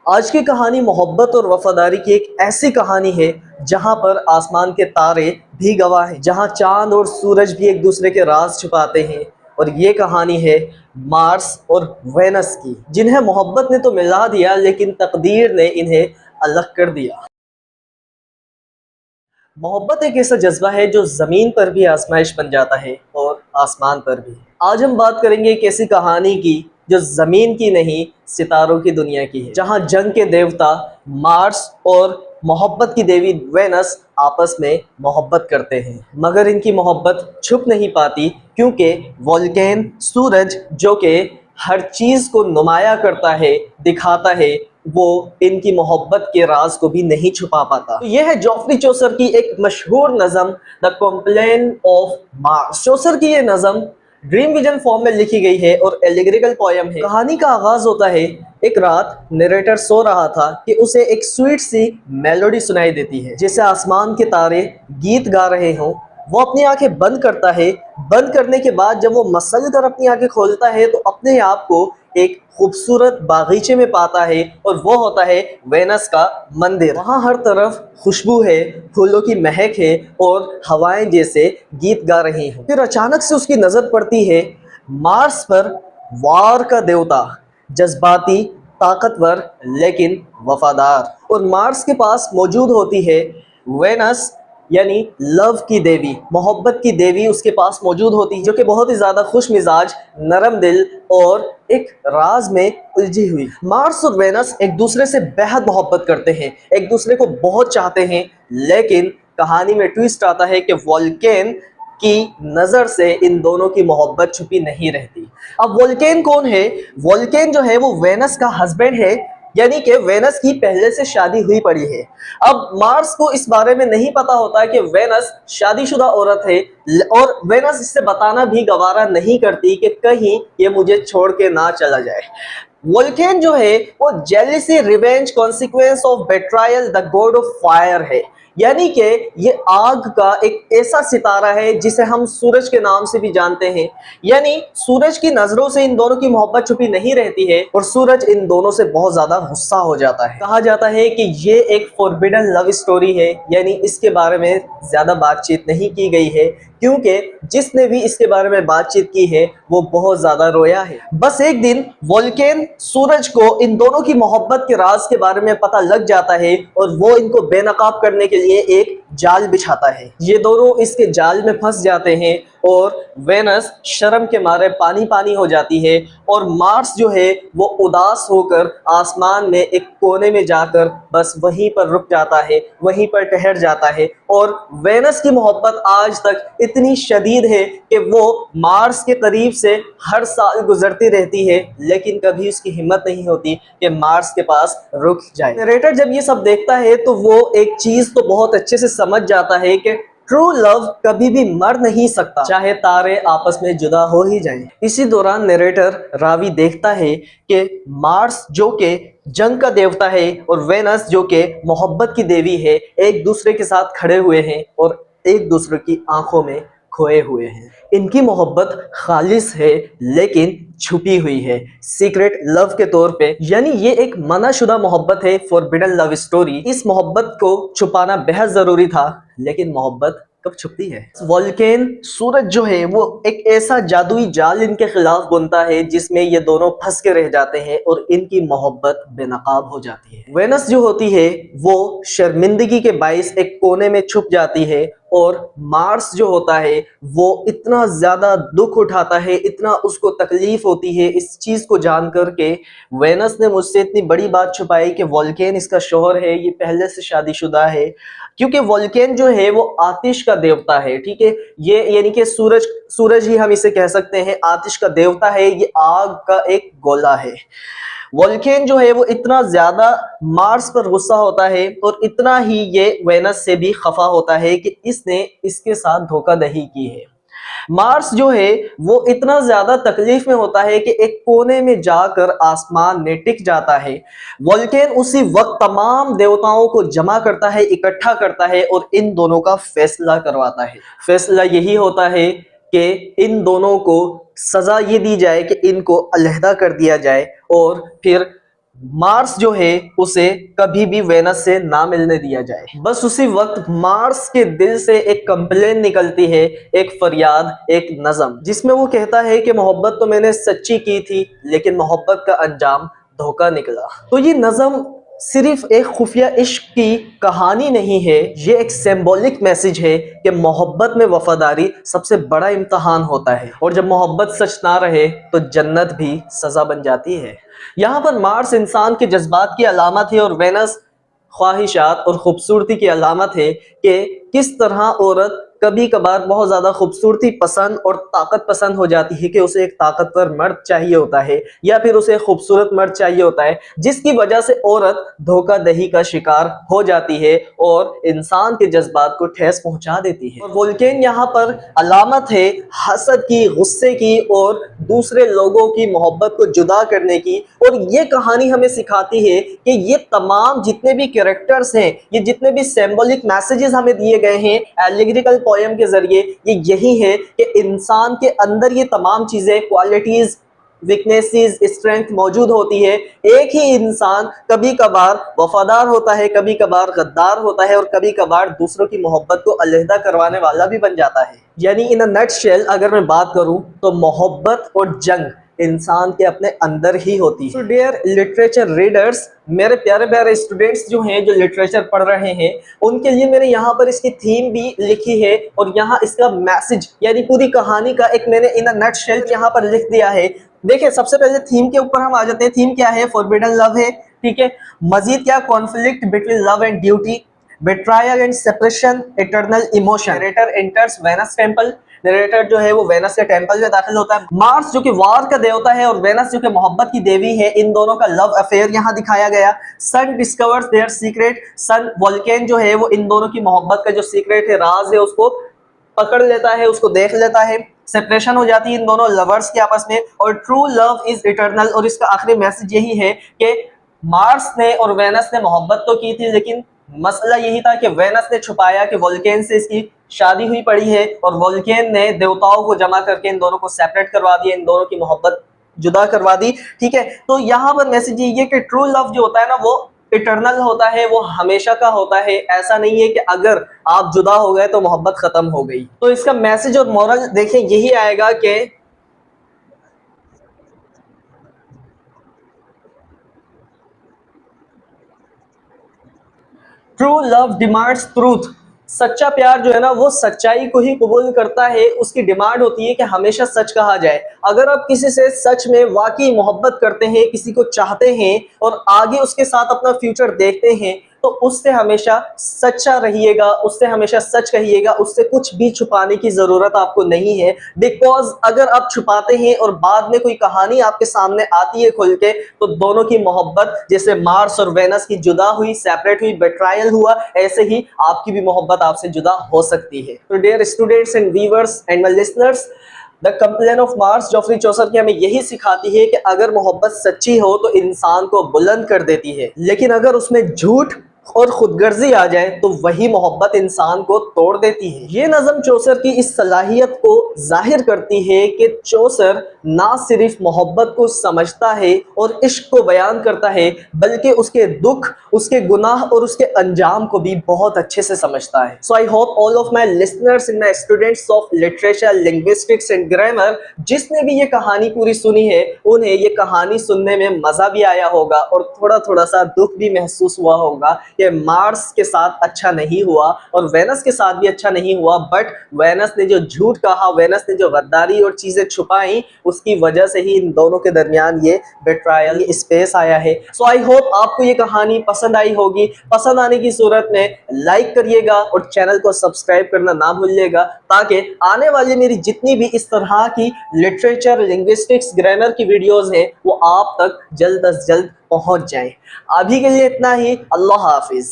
आज की कहानी मोहब्बत और वफादारी की एक ऐसी कहानी है जहां पर आसमान के तारे भी गवाह हैं, जहां चांद और सूरज भी एक दूसरे के राज छुपाते हैं। और ये कहानी है मार्स और वेनस की, जिन्हें मोहब्बत ने तो मिला दिया लेकिन तकदीर ने इन्हें अलग कर दिया। मोहब्बत एक ऐसा जज्बा है जो ज़मीन पर भी आजमाइश बन जाता है और आसमान पर भी। आज हम बात करेंगे एक ऐसी कहानी की जो ज़मीन की नहीं, सितारों की दुनिया की है, जहां जंग के देवता मार्स और मोहब्बत की देवी वेनस आपस में मोहब्बत करते हैं, मगर इनकी मोहब्बत छुप नहीं पाती क्योंकि वोल्केन सूरज, जो कि हर चीज़ को नुमाया करता है, दिखाता है, वो इनकी मोहब्बत के राज को भी नहीं छुपा पाता। तो यह है जॉफ्री चौसर की एक मशहूर नज़म द कॉम्प्लेन ऑफ मार्स। चौसर की ये नज़म ड्रीम विजन फॉर्म में लिखी गई है और एलिगरिकल पोयम है। कहानी का आगाज होता है, एक रात नरेटर सो रहा था कि उसे एक स्वीट सी मेलोडी सुनाई देती है, जैसे आसमान के तारे गीत गा रहे हों। वो अपनी आंखें बंद करता है। बंद करने के बाद जब वो मसल कर अपनी आंखें खोलता है तो अपने आप को एक खूबसूरत बागीचे में पाता है, और वो होता है वेनस का मंदिर। वहाँ हर तरफ खुशबू है, फूलों की महक है और हवाएं जैसे गीत गा रही हैं। फिर अचानक से उसकी नज़र पड़ती है मार्स पर, वार का देवता, जज्बाती, ताकतवर लेकिन वफादार। और मार्स के पास मौजूद होती है वेनस, यानी लव की देवी, मोहब्बत की देवी उसके पास मौजूद होती है, जो कि बहुत ही ज़्यादा खुश मिजाज, नरम दिल और एक राज में उलझी हुई। मार्स और वेनस एक दूसरे से बेहद मोहब्बत करते हैं, एक दूसरे को बहुत चाहते हैं, लेकिन कहानी में ट्विस्ट आता है कि वोल्केन की नज़र से इन दोनों की मोहब्बत छुपी नहीं रहती। अब वोल्केन कौन है? वोल्केन जो है वो वेनस का हस्बैंड है, यानी कि वेनस की पहले से शादी हुई पड़ी है। अब मार्स को इस बारे में नहीं पता होता है कि वेनस शादीशुदा औरत है, और वेनस इससे बताना भी गवारा नहीं करती कि कहीं ये मुझे छोड़ के ना चला जाए। वोल्केन जो है वो jealousy, revenge, consequence of betrayal, the god of fire है, यानी कि ये आग का एक ऐसा सितारा है जिसे हम सूरज के नाम से भी जानते हैं। यानी सूरज की नजरों से इन दोनों की मोहब्बत छुपी नहीं रहती है और सूरज इन दोनों से बहुत ज्यादा गुस्सा हो जाता है। कहा जाता है कि ये एक फॉरबिडन लव स्टोरी है, यानी इसके बारे में ज्यादा बातचीत नहीं की गई है, क्योंकि जिसने भी इसके बारे में बातचीत की है वो बहुत ज्यादा रोया है। बस एक दिन वोल्केन सूरज को इन दोनों की मोहब्बत के राज के बारे में पता लग जाता है और वो इनको बेनकाब करने के लिए एक जाल बिछाता है। ये दोनों इसके जाल में फंस जाते हैं और वेनस शर्म के मारे पानी पानी हो जाती है, और मार्स जो है वो उदास होकर आसमान में एक कोने में जाकर बस वहीं पर रुक जाता है, वहीं पर ठहर जाता है। और वेनस की मोहब्बत आज तक इतनी शदीद है कि वो मार्स के करीब से हर साल गुजरती रहती है, लेकिन कभी उसकी हिम्मत नहीं होती कि मार्स के पास रुक जाए। नरेटर जब ये सब देखता है तो वो एक चीज तो बहुत अच्छे से समझ जाता है कि ट्रू लव कभी भी मर नहीं सकता, चाहे तारे आपस में जुदा हो ही जाएं। इसी दौरान नरेटर रावी देखता है कि मार्स, जो कि जंग का देवता है, और वेनस, जो कि मोहब्बत की देवी है, एक दूसरे के साथ खड़े हुए हैं और एक दूसरे की आंखों में खोए हुए हैं। इनकी मोहब्बत खालिस है लेकिन छुपी हुई है, सीक्रेट लव के तौर पे, यानी ये एक मनाशुदा मोहब्बत है, फॉरबिडन लव स्टोरी। इस मोहब्बत को छुपाना बेहद जरूरी था, लेकिन मोहब्बत कब छुपती है? वोल्केन सूरज जो है वो एक ऐसा जादुई जाल इनके खिलाफ बुनता है जिसमें ये दोनों फंस के रह जाते हैं और इनकी मोहब्बत बेनकाब हो जाती है। वेनस जो होती है वो शर्मिंदगी के बाइस एक कोने में छुप जाती है, और मार्स जो होता है वो इतना ज्यादा दुख उठाता है, इतना उसको तकलीफ होती है इस चीज को जानकर के वेनस ने मुझसे इतनी बड़ी बात छुपाई कि वोल्केन इसका शौहर है, ये पहले से शादीशुदा है। क्योंकि वोल्केन जो है वो आतिश का देवता है, ठीक है, ये यानी कि सूरज ही हम इसे कह सकते हैं, आतिश का देवता है, ये आग का एक गोला है। वोल्केन जो है वो इतना ज्यादा मार्स पर गुस्सा होता है और इतना ही ये वेनस से भी खफा होता है कि इसने इसके साथ धोखाधड़ी की है। मार्स जो है वो इतना ज्यादा तकलीफ में होता है कि एक कोने में जाकर आसमान में टिक जाता है। वोल्केन उसी वक्त तमाम देवताओं को जमा करता है, इकट्ठा करता है और इन दोनों का फैसला करवाता है। फैसला यही होता है कि इन दोनों को सजा ये दी जाए कि इनको अलहदा कर दिया जाए, और फिर मार्स जो है उसे कभी भी वेनस से ना मिलने दिया जाए। बस उसी वक्त मार्स के दिल से एक कंप्लेन निकलती है, एक फरियाद, एक नज़म, जिसमें वो कहता है कि मोहब्बत तो मैंने सच्ची की थी लेकिन मोहब्बत का अंजाम धोखा निकला। तो ये नज़म सिर्फ एक खुफिया इश्क की कहानी नहीं है, ये एक सिंबॉलिक मैसेज है कि मोहब्बत में वफादारी सबसे बड़ा इम्तहान होता है और जब मोहब्बत सच ना रहे तो जन्नत भी सजा बन जाती है। यहाँ पर मार्स इंसान के जज्बात की अलामत है और वेनस ख्वाहिशात और खूबसूरती की अलामत है कि किस तरह औरत कभी कभार बहुत ज्यादा खूबसूरती पसंद और ताकत पसंद हो जाती है कि उसे एक ताकतवर मर्द चाहिए होता है या फिर उसे खूबसूरत मर्द चाहिए होता है, जिसकी वजह से औरत धोखाधड़ी का शिकार हो जाती है और इंसान के जज्बात को ठेस पहुंचा देती है। और वोल्केन यहाँ पर अलामत है हसद की, गुस्से की और दूसरे लोगों की मोहब्बत को जुदा करने की। और ये कहानी हमें सिखाती है कि ये तमाम जितने भी कैरेक्टर्स हैं, ये जितने भी सिंबॉलिक मैसेजेस हमें दिए गए हैं एलिगोरिकल पोयम के जरिए, ये यही है कि इंसान के अंदर ये तमाम चीजें, क्वालिटीज, वीकनेसेस, स्ट्रेंथ मौजूद होती है। एक ही इंसान कभी कभार वफादार होता है, कभी कभार गद्दार होता है और कभी कभार दूसरों की मोहब्बत को अलहदा करवाने वाला भी बन जाता है। यानी इन अ नटशेल अगर मैं बात करूं तो मोहब्बत और जंग इंसान के अपने अंदर ही होती है। सो डियर लिटरेचर रीडर्स, मेरे प्यारे प्यारे स्टूडेंट्स जो हैं, जो लिटरेचर पढ़ रहे हैं, उनके लिए मैंने यहाँ पर इसकी थीम भी लिखी है और यहाँ इसका मैसेज यानी पूरी कहानी का एक मैंने इन अ नटशेल यहाँ पर लिख दिया है। देखिए, सबसे पहले थीम के ऊपर हम आ जाते हैं। थीम क्या है? फॉरबिडन लव है, ठीक है। मजीद क्या? Conflict between love and duty, betrayal and separation, eternal emotion. Narrator enters Venus temple, narrator जो है वो वेनस के टेंपल में दाखिल होता है। मार्स जो कि वार का देवता है और वेनस जो कि मोहब्बत की देवी है, इन दोनों का लव अफेयर यहाँ दिखाया गया। सन डिस्कवर्स देयर सीक्रेट, सन वोल्केन जो है वो इन दोनों की मोहब्बत का जो सीक्रेट है, राज है, उसको पकड़ लेता है, उसको देख लेता है। सेपरेशन हो जाती है इन दोनों लवर्स के आपस में। और ट्रू लव इज इटर्नल, और इसका आखिरी मैसेज यही है कि मार्स ने और वेनस ने मोहब्बत तो की थी, लेकिन मसला यही था कि वेनस ने छुपाया कि वोल्केन से इसकी शादी हुई पड़ी है और वोल्केन ने देवताओं को जमा करके इन दोनों को सेपरेट करवा दिया, इन दोनों की मोहब्बत जुदा करवा दी, ठीक है। तो यहाँ पर मैसेज ये कि ट्रू लव जो होता है ना, वो इटर्नल होता है, वो हमेशा का होता है। ऐसा नहीं है कि अगर आप जुदा हो गए तो मोहब्बत खत्म हो गई। तो इसका मैसेज और मोरल देखें यही आएगा कि ट्रू लव डिमांड्स ट्रूथ। सच्चा प्यार जो है ना, वो सच्चाई को ही कबूल करता है। उसकी डिमांड होती है कि हमेशा सच कहा जाए। अगर आप किसी से सच में वाकई मोहब्बत करते हैं, किसी को चाहते हैं और आगे उसके साथ अपना फ्यूचर देखते हैं, तो उससे हमेशा सच्चा रहिएगा, उससे हमेशा सच कहिएगा। उससे कुछ भी छुपाने की जरूरत आपको नहीं है। बिकॉज अगर आप छुपाते हैं और बाद में कोई कहानी आपके सामने आती है खुल के, तो दोनों की मोहब्बत जैसे मार्स और वेनस की जुदा हुई, सेपरेट हुई, बेट्रायल हुआ, ऐसे ही आपकी भी मोहब्बत आपसे जुदा हो सकती है। तो dear students and viewers and my listeners, the complain of Mars Geoffrey Chaucer की हमें यही सिखाती है कि अगर मोहब्बत सच्ची हो तो इंसान को बुलंद कर देती है, लेकिन अगर उसमें झूठ और खुदगर्जी आ जाए तो वही मोहब्बत इंसान को तोड़ देती है। ये नज़म चौसर की इस सलाहियत को जाहिर करती है कि चौसर ना सिर्फ मोहब्बत को समझता है और इश्क को बयान करता है, बल्कि उसके दुख, उसके गुनाह और उसके अंजाम को भी बहुत अच्छे से समझता है। So I hope all of my listeners and my students of literature, linguistics and grammar, जिसने भी ये कहानी पूरी सुनी है, उन्हें ये कहानी सुनने में मजा भी आया होगा और थोड़ा थोड़ा सा दुख भी महसूस हुआ होगा कि मार्स के साथ अच्छा नहीं हुआ और वेनस के साथ भी अच्छा नहीं हुआ। बट वेनस ने जो झूठ कहा, वेनस ने जो गद्दारी और चीजें छुपाई, उसकी वजह से ही इन दोनों के दरमियान ये बेट्रायल, ये स्पेस आया है। सो आई होप आपको ये कहानी पसंद आई होगी। पसंद आने की सूरत में लाइक करिएगा और चैनल को सब्सक्राइब करना ना भूलिएगा, ताकि आने वाली मेरी जितनी भी इस तरह की लिटरेचर, लिंग्विस्टिक्स, ग्रामर की वीडियोस हैं, वो आप तक जल्द अज जल्द पहुंच जाएं। अभी के लिए इतना ही। अल्लाह हाफिज।